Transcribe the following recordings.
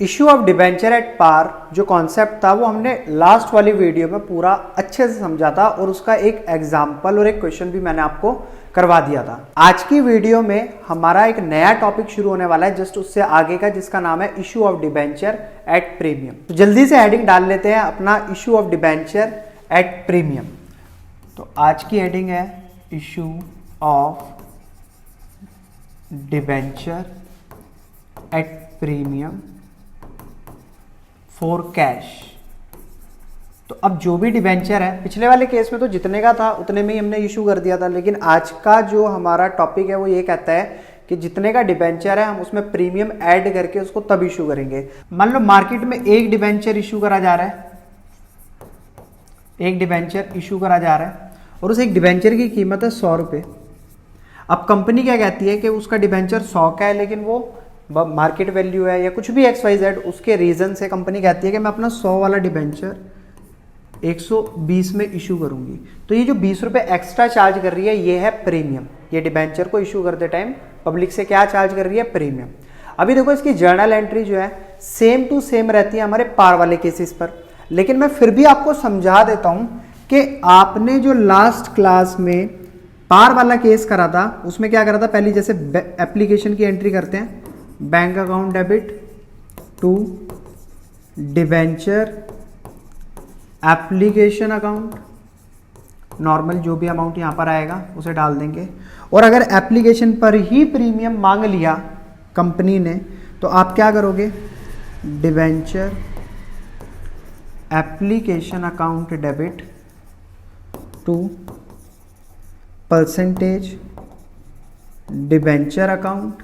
Issue of debenture at par जो concept था वो हमने लास्ट वाली वीडियो में पूरा अच्छे से समझा था और उसका एक एग्जाम्पल और एक क्वेश्चन भी मैंने आपको करवा दिया था। आज की वीडियो में हमारा एक नया टॉपिक शुरू होने वाला है जस्ट उससे आगे का, जिसका नाम है issue of debenture at premium. तो जल्दी से हेडिंग डाल लेते हैं अपना issue of debenture at premium. तो आज की हेडिंग है issue of debenture at premium for cash. तो अब जो भी डिबेंचर है, पिछले वाले केस में तो जितने का था उतने में ही हमने इशू कर दिया था, लेकिन आज का जो हमारा टॉपिक है वो ये कहता है कि जितने का डिबेंचर है हम उसमें प्रीमियम ऐड करके उसको तब इशू करेंगे। मान लो मार्केट में एक डिबेंचर इशू करा जा रहा है, एक डिबेंचर इशू करा जा रहा है और उस एक डिबेंचर की कीमत है 100 रुपये। अब कंपनी क्या कहती है कि उसका डिबेंचर 100 का है, लेकिन वो मार्केट वैल्यू है या कुछ भी XYZ, उसके रीजन से कंपनी कहती है कि मैं अपना 100 वाला डिबेंचर 120 में इशू करूंगी। तो ये जो 20 रुपये एक्स्ट्रा चार्ज कर रही है ये है प्रीमियम। ये डिबेंचर को इशू करते टाइम पब्लिक से क्या चार्ज कर रही है? प्रीमियम। अभी देखो इसकी जर्नल एंट्री जो है सेम टू सेम रहती है हमारे पार वाले केसेस पर, लेकिन मैं फिर भी आपको समझा देता हूं कि आपने जो लास्ट क्लास में पार वाला केस करा था उसमें क्या करा था। पहले जैसे एप्लीकेशन की एंट्री करते हैं, bank account debit to debenture application account, normal जो भी अमाउंट यहां पर आएगा उसे डाल देंगे। और अगर एप्लीकेशन पर ही प्रीमियम मांग लिया कंपनी ने तो आप क्या करोगे? Debenture application account debit to percentage debenture account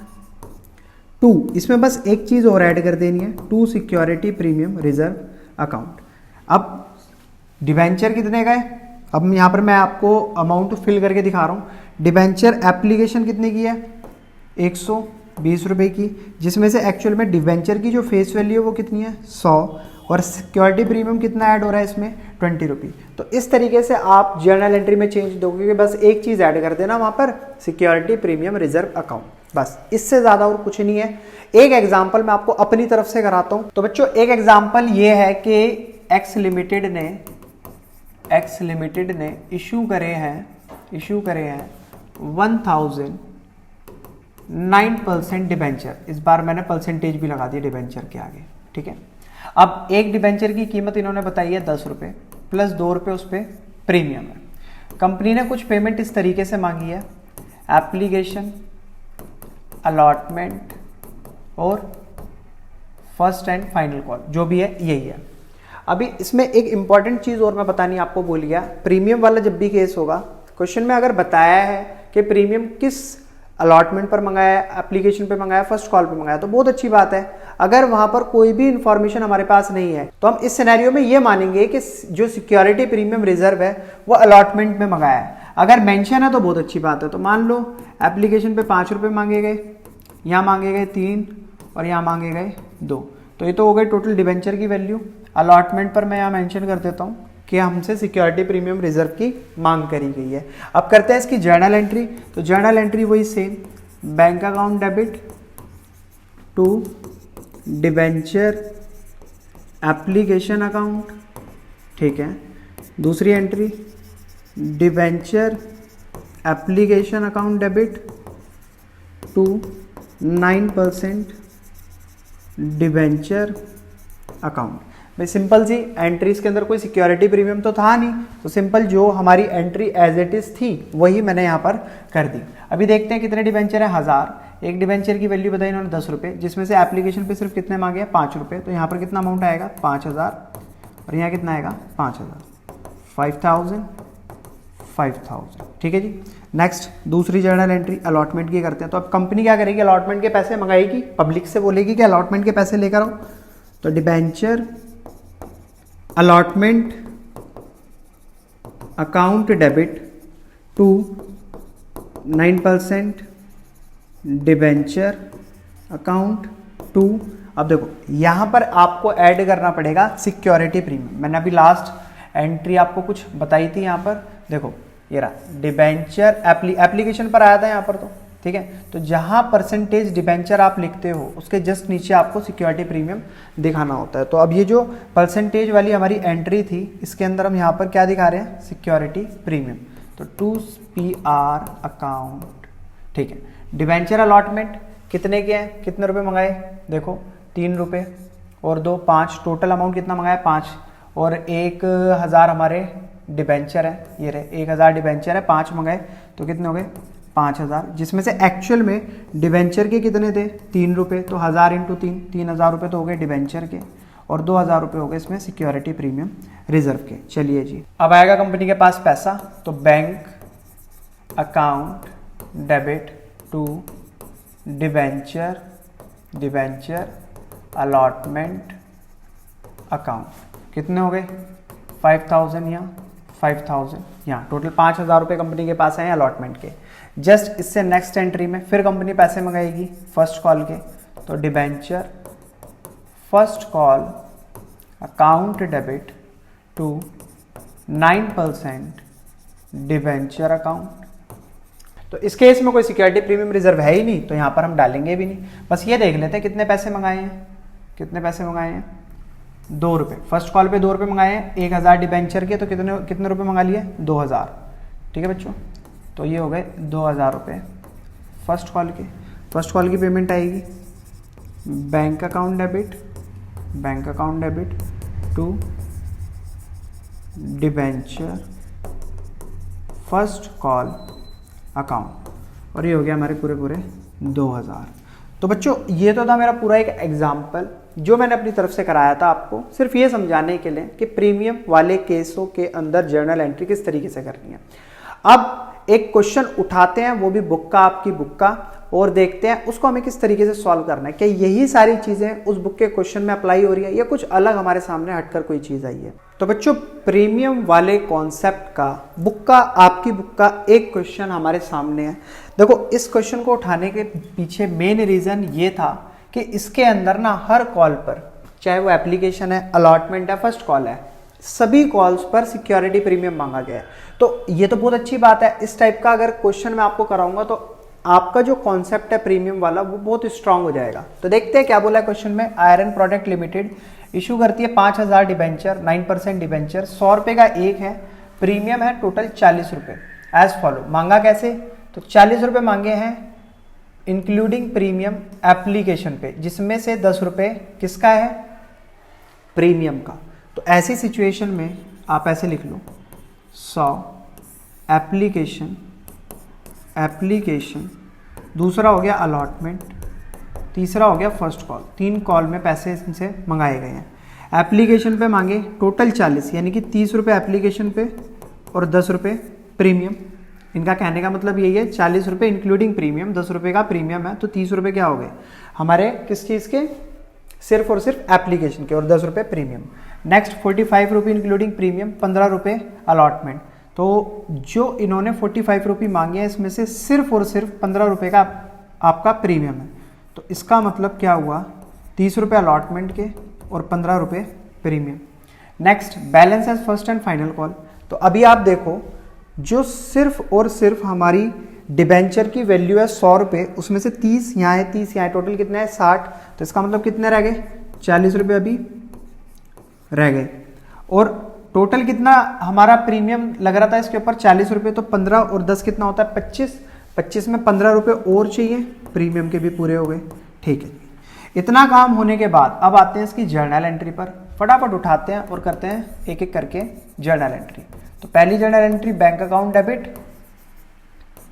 to, इसमें बस एक चीज और ऐड कर देनी है, to security premium reserve account. अब डिबेंचर कितने का है? अब यहां पर मैं आपको अमाउंट फिल करके दिखा रहा हूं। डिबेंचर एप्लीकेशन कितने की है? 120 रुपए की, जिसमें से एक्चुअल में डिबेंचर की जो फेस वैल्यू है वो कितनी है? 100, और सिक्योरिटी प्रीमियम कितना ऐड हो रहा है इसमें? 20 रुपये। तो इस तरीके से आप जर्नल एंट्री में चेंज दोगे कि बस एक चीज ऐड कर देना वहां पर, सिक्योरिटी प्रीमियम रिजर्व अकाउंट, बस इससे ज्यादा और कुछ नहीं है। एक एग्जांपल मैं आपको अपनी तरफ से कराता हूं। तो बच्चों एक एग्जांपल ये है कि एक्स लिमिटेड ने इशू करे हैं 1009% डिबेंचर। इस बार मैंने परसेंटेज भी लगा दी डिबेंचर के आगे, ठीक है। अब एक डिबेंचर की कीमत इन्होंने बताई है 10 रुपये प्लस 2 रुपये उस पर प्रीमियम है। कंपनी ने कुछ पेमेंट इस तरीके से मांगी है, एप्लीकेशन, अलॉटमेंट और फर्स्ट एंड फाइनल कॉल, जो भी है यही है। अभी इसमें एक इंपॉर्टेंट चीज और मैं बतानी आपको भूल गया। प्रीमियम वाला जब भी केस होगा, क्वेश्चन में अगर बताया है कि प्रीमियम किस अलॉटमेंट पर मंगाया है, एप्लीकेशन पे मंगाया, फर्स्ट कॉल पे मंगाया, तो बहुत अच्छी बात है। अगर वहां पर कोई भी इंफॉर्मेशन हमारे पास नहीं है तो हम इस सिनेरियो में ये मानेंगे कि जो सिक्योरिटी प्रीमियम रिजर्व है वो अलॉटमेंट में मंगाया है। अगर मेंशन है तो बहुत अच्छी बात है। तो मान लो एप्लीकेशन पे 5 रुपये मांगे गए, यहाँ मांगे गए 3 और यहाँ मांगे गए 2, तो ये तो हो गई टोटल डिबेंचर की वैल्यू। अलॉटमेंट पर मैं यहाँ मेंशन कर देता हूँ कि हमसे सिक्योरिटी प्रीमियम रिजर्व की मांग करी गई है। अब करते हैं इसकी जर्नल एंट्री। तो जर्नल एंट्री वही same, bank account debit to debenture application account, ठीक है। दूसरी entry debenture application account debit to 9% debenture account. भाई सिंपल सी एंट्रीज के अंदर कोई सिक्योरिटी प्रीमियम तो था नहीं, तो सिंपल जो हमारी एंट्री एज इट इज थी वही मैंने यहाँ पर कर दी। अभी देखते हैं कितने डिबेंचर है, 1000। एक डिबेंचर की वैल्यू बताई इन्होंने 10 रुपये, जिसमें से एप्लीकेशन पे सिर्फ कितने मांगे हैं? 5 रुपये। तो यहाँ पर कितना अमाउंट आएगा? 5000, और यहाँ कितना आएगा? 5000, 5000, ठीक है जी। नेक्स्ट दूसरी जर्नल एंट्री अलॉटमेंट की करते हैं। तो अब कंपनी क्या करेगी? अलॉटमेंट के पैसे मंगाएगी, पब्लिक से बोलेगी कि अलॉटमेंट के पैसे लेकर आओ। तो debenture allotment account debit to 9% debenture account to, अब देखो यहां पर आपको ऐड करना पड़ेगा सिक्योरिटी प्रीमियम। मैंने अभी लास्ट एंट्री आपको कुछ बताई थी, यहां पर देखो ये रहा डिबेंचर एप्लीकेशन पर आया था यहाँ पर, तो ठीक है। तो जहां परसेंटेज डिबेंचर आप लिखते हो उसके जस्ट नीचे आपको सिक्योरिटी प्रीमियम दिखाना होता है। तो अब ये जो परसेंटेज वाली हमारी एंट्री थी इसके अंदर हम यहाँ पर क्या दिखा रहे हैं, सिक्योरिटी प्रीमियम। तो टू PR अकाउंट, ठीक है। डिबेंचर अलॉटमेंट कितने के हैं, कितने रुपए मंगाए, देखो 3 रुपये और 2 5, टोटल अमाउंट कितना मंगाया 5, और 1000 हमारे डिबेंचर है, ये रहे 1000 डिबेंचर है, 5 मंगाए तो कितने हो गए 5000, जिसमें से एक्चुअल में डिबेंचर के कितने थे 3 रुपये, तो 1000 × 3 3000 रुपये तो हो गए डिबेंचर के, और 2000 रुपये हो गए इसमें सिक्योरिटी प्रीमियम रिजर्व के। चलिए जी, अब आएगा कंपनी के पास पैसा, तो bank account debit to debenture allotment account, कितने हो गए 5000 यहाँ 5000 यहाँ, टोटल 5000 रुपये कंपनी के पास हैं अलॉटमेंट के। जस्ट इससे नेक्स्ट एंट्री में फिर कंपनी पैसे मंगाएगी फर्स्ट कॉल के, तो debenture first call account debit to 9% debenture account. तो इस केस में कोई सिक्योरिटी प्रीमियम रिजर्व है ही नहीं, तो यहाँ पर हम डालेंगे भी नहीं। बस ये देख लेते हैं कितने पैसे मंगाए हैं, कितने पैसे मंगाए हैं 2 रुपये, फर्स्ट कॉल पे 2 रुपये मंगाए हैं, 1000 डिबेंचर के, तो कितने रुपये मंगा लिए 2000, ठीक है बच्चों। तो ये हो गए 2000 रुपये फर्स्ट कॉल की पेमेंट आएगी bank account debit to debenture first call account, और ये हो गया हमारे पूरे 2000। तो बच्चों ये तो था मेरा पूरा एक एग्जाम्पल जो मैंने अपनी तरफ से कराया था आपको, सिर्फ ये समझाने के लिए कि प्रीमियम वाले केसों के अंदर जर्नल एंट्री किस तरीके से करनी है। अब एक क्वेश्चन उठाते हैं, वो भी बुक का, आपकी बुक का, और देखते हैं उसको हमें किस तरीके से सॉल्व करना है। क्या यही सारी चीजें उस बुक के क्वेश्चन में अप्लाई हो रही है या कुछ अलग हमारे सामने हटकर कोई चीज आई है। तो बच्चों प्रीमियम वाले कॉन्सेप्ट का बुक का, आपकी बुक का एक क्वेश्चन हमारे सामने है। देखो इस क्वेश्चन को उठाने के पीछे मेन रीजन ये था कि इसके अंदर ना हर कॉल पर, चाहे वो एप्लीकेशन है, अलॉटमेंट है, फर्स्ट कॉल है, सभी कॉल्स पर सिक्योरिटी प्रीमियम मांगा गया है। तो ये तो बहुत अच्छी बात है। इस टाइप का अगर क्वेश्चन मैं आपको कराऊंगा तो आपका जो कॉन्सेप्ट है प्रीमियम वाला वो बहुत स्ट्रांग हो जाएगा। तो देखते हैं क्या बोला है क्वेश्चन में। आयरन प्रोडक्ट लिमिटेड इशू करती है 5000 डिबेंचर, 9% डिबेंचर, 100 रुपये का एक है, प्रीमियम है टोटल 40 रुपये। एज फॉलो, मांगा कैसे, तो 40 रुपये मांगे हैं इंक्लूडिंग प्रीमियम एप्लीकेशन पे, जिसमें से 10 रुपये किसका है, प्रीमियम का। तो ऐसी सिचुएशन में आप ऐसे लिख लो 100 एप्लीकेशन, दूसरा हो गया अलॉटमेंट, तीसरा हो गया फर्स्ट कॉल। 3 कॉल में पैसे इनसे मंगाए गए हैं। एप्लीकेशन पे मांगे टोटल 40, यानी कि 30 रुपये एप्लीकेशन पे और 10 रुपये प्रीमियम। इनका कहने का मतलब यही है 40 रुपये इंक्लूडिंग प्रीमियम, 10 रुपये का प्रीमियम है, तो 30 रुपये क्या हो गए हमारे किस चीज़ के, सिर्फ और सिर्फ एप्लीकेशन के, और 10 रुपये प्रीमियम। नेक्स्ट 45 रुपये इंक्लूडिंग प्रीमियम, 15 रुपये अलॉटमेंट। तो जो इन्होंने 45 रुपये मांगे हैं इसमें से सिर्फ और सिर्फ 15 रुपये का आपका प्रीमियम है। तो इसका मतलब क्या हुआ, 30 रुपये अलॉटमेंट के और 15 रुपये premium. Next balance as first and final call. तो अभी आप देखो जो सिर्फ और सिर्फ हमारी डिबेंचर की वैल्यू है 100 रुपये, उसमें से 30 यहाँ है, 30 यहाँ है, टोटल कितना है 60। तो इसका मतलब कितने रह गए 40 रुपये अभी रह गए। और टोटल कितना हमारा प्रीमियम लग रहा था इसके ऊपर 40 रुपये, तो 15 और 10 कितना होता है 25, 25 में 15 रुपये और चाहिए, प्रीमियम के भी पूरे हो गए। ठीक है, इतना काम होने के बाद अब आते हैं इसकी जर्नल एंट्री पर। फटाफट उठाते हैं और करते हैं एक एक करके जर्नल एंट्री। तो पहली journal entry bank account debit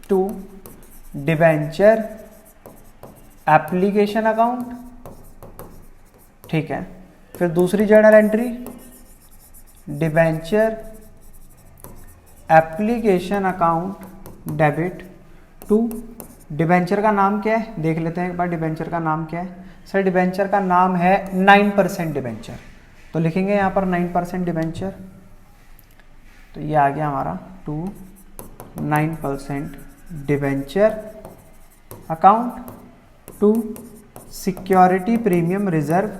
to debenture application account, ठीक है। फिर दूसरी journal entry debenture application account debit to, debenture का नाम क्या है देख लेते हैं एक बार, डिबेंचर का नाम क्या है सर, डिबेंचर का नाम है 9% डिबेंचर। तो लिखेंगे यहाँ पर 9% डिबेंचर, तो ये आ गया हमारा to 9% debenture account to security premium reserve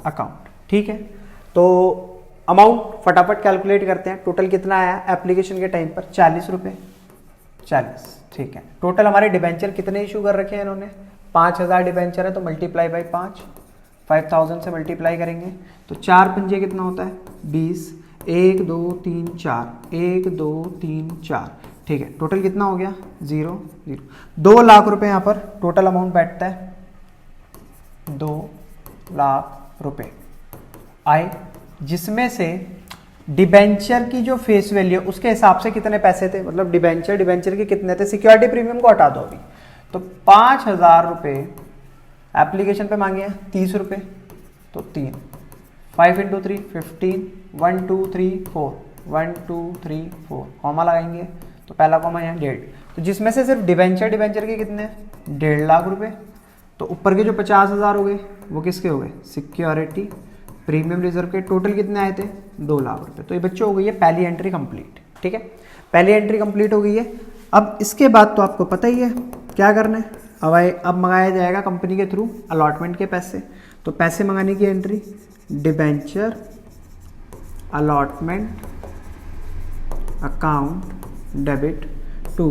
account, ठीक है। तो अमाउंट फटाफट कैलकुलेट करते हैं, टोटल कितना आया एप्लीकेशन के टाइम पर 40 रुपये, 40, ठीक है। टोटल हमारे डिबेंचर कितने इशू कर रखे हैं इन्होंने, 5000 डिबेंचर है तो मल्टीप्लाई बाई 5, 5000 से मल्टीप्लाई करेंगे तो 4 पंजे कितना होता है 20, 1 2 3 4, 1 2 3 4, ठीक है। टोटल कितना हो गया 0 0, 2 लाख रुपए यहाँ पर टोटल अमाउंट बैठता है, 2 लाख रुपए आए, जिसमें से डिबेंचर की जो फेस वैल्यू उसके हिसाब से कितने पैसे थे, मतलब डिबेंचर के कितने थे, सिक्योरिटी प्रीमियम को हटा दो अभी, तो 5000 रुपये एप्लीकेशन पे मांगे हैं 30 रुपये, तो 3, 5 × 3 15, 1 2 3 4, 1 2 3 4, कॉमा लगाएंगे तो पहला कॉमा यहाँ 1.5, तो जिसमें से सिर्फ डिबेंचर के कितने 1.5 लाख रुपए, तो ऊपर के जो 50,000 हो गए वो किसके हो गए, सिक्योरिटी प्रीमियम रिजर्व के। टोटल कितने आए थे 2 लाख रुपए। तो ये बच्चों हो गई है पहली एंट्री कंप्लीट, ठीक है, पहली एंट्री कंप्लीट हो गई है। अब इसके बाद तो आपको पता ही है क्या करना है, अब मंगाया जाएगा कंपनी के थ्रू अलॉटमेंट के पैसे। तो पैसे मंगाने की entry, debenture allotment account debit to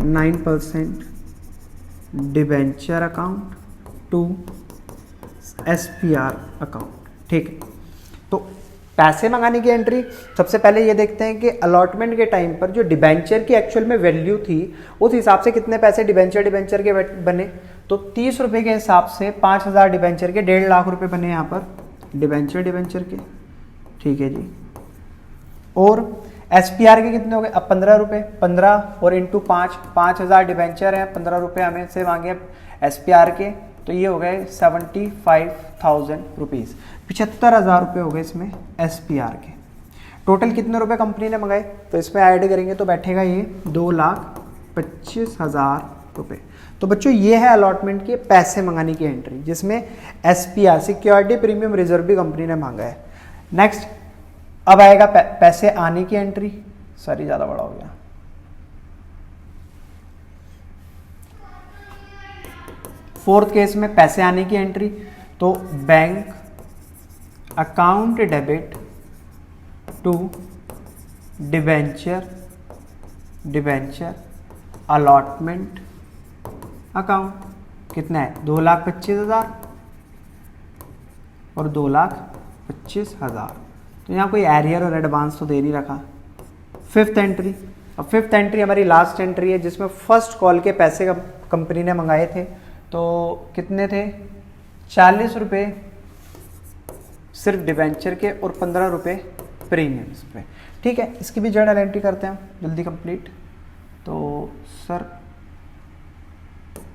9% debenture account to SPR account, ठीक है। तो पैसे मंगाने की एंट्री, सबसे पहले ये देखते हैं कि अलॉटमेंट के टाइम पर जो डिबेंचर की एक्चुअल में वैल्यू थी उस हिसाब से कितने पैसे डिबेंचर के बने, तो 30 रुपए के हिसाब से 5000 डिबेंचर के 1.5 लाख रुपए बने यहाँ पर डिबेंचर के, ठीक है जी। और SPR के कितने हो गए, अब 15 रुपये, 15 और इंटू 5, 5000 डिबेंचर है, 15 रुपये हमें से मांगे SPR के, तो ये हो गए 75,000 रुपीज़, 75,000 रुपये हो गए इसमें SPR के। टोटल कितने रुपए कंपनी ने मंगाए, तो इसमें ऐड करेंगे तो बैठेगा ये 2,25,000 रुपये। तो बच्चों ये है अलॉटमेंट के पैसे मंगाने की एंट्री, जिसमें SPR सिक्योरिटी प्रीमियम रिजर्व भी कंपनी ने मांगा है। नेक्स्ट अब आएगा पैसे आने की एंट्री, सॉरी ज़्यादा बड़ा हो गया, फोर्थ केस में पैसे आने की एंट्री, तो bank account debit to debenture allotment account, कितना है 2,25,000 और 2,25,000, तो यहाँ कोई एरियर और एडवांस तो दे नहीं रखा। फिफ्थ एंट्री, अब फिफ्थ एंट्री हमारी लास्ट एंट्री है, जिसमें फर्स्ट कॉल के पैसे कंपनी ने मंगाए थे, तो कितने थे 40 रुपये सिर्फ डिबेंचर के और 15 रुपये प्रीमियम्स पे, ठीक है। इसकी भी जर्नल एंट्री करते हैं जल्दी कंप्लीट। तो सर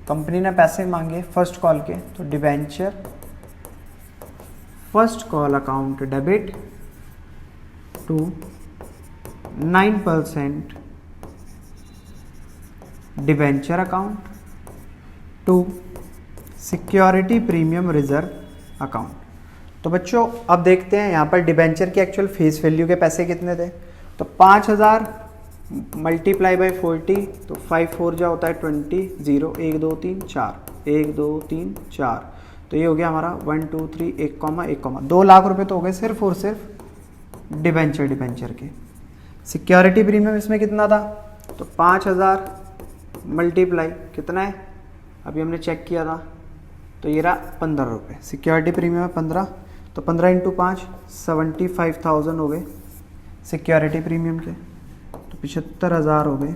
कंपनी ने पैसे मांगे फर्स्ट कॉल के, तो debenture first call account debit to 9% debenture account to security premium reserve account. तो बच्चों अब देखते हैं यहाँ पर डिबेंचर की एक्चुअल फेस वैल्यू के पैसे कितने थे, तो 5000 मल्टीप्लाई बाई 40, तो 5 4 जा होता है 20, 0 1 2 3 4, 1 2 3 4, तो ये हो गया हमारा 1 2 3 1, 2 लाख रुपए तो हो गए सिर्फ और सिर्फ डिबेंचर के। सिक्योरिटी प्रीमियम इसमें कितना था, तो 5000 मल्टीप्लाई कितना है, अभी हमने चेक किया था, तो ये रहा 15 रुपये। सिक्योरिटी प्रीमियम है 15, तो 15 × 5 75,000 हो गए सिक्योरिटी प्रीमियम के, तो 75,000 हो गए।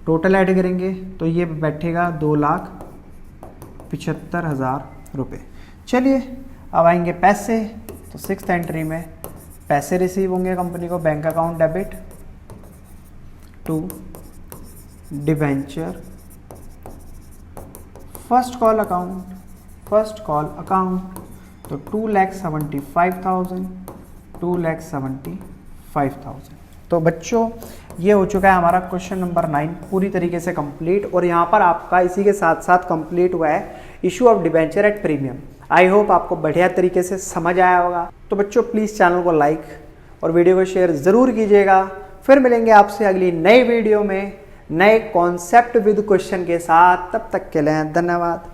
टोटल ऐड करेंगे तो ये बैठेगा 2,75,000 रुपये। चलिए अब आएंगे पैसे, तो सिक्स्थ एंट्री में पैसे रिसीव होंगे कंपनी को, bank account debit to debenture first call account, तो 2,75,000। तो बच्चों ये हो चुका है हमारा क्वेश्चन नंबर 9 पूरी तरीके से कंप्लीट, और यहाँ पर आपका इसी के साथ साथ कंप्लीट हुआ है issue of debenture at premium. I hope आपको बढ़िया तरीके से समझ आया होगा। तो बच्चों प्लीज़ चैनल को लाइक और वीडियो को शेयर ज़रूर कीजिएगा। फिर मिलेंगे आपसे अगली नई वीडियो में नए कॉन्सेप्ट विद क्वेश्चन के साथ। तब तक के लिए धन्यवाद।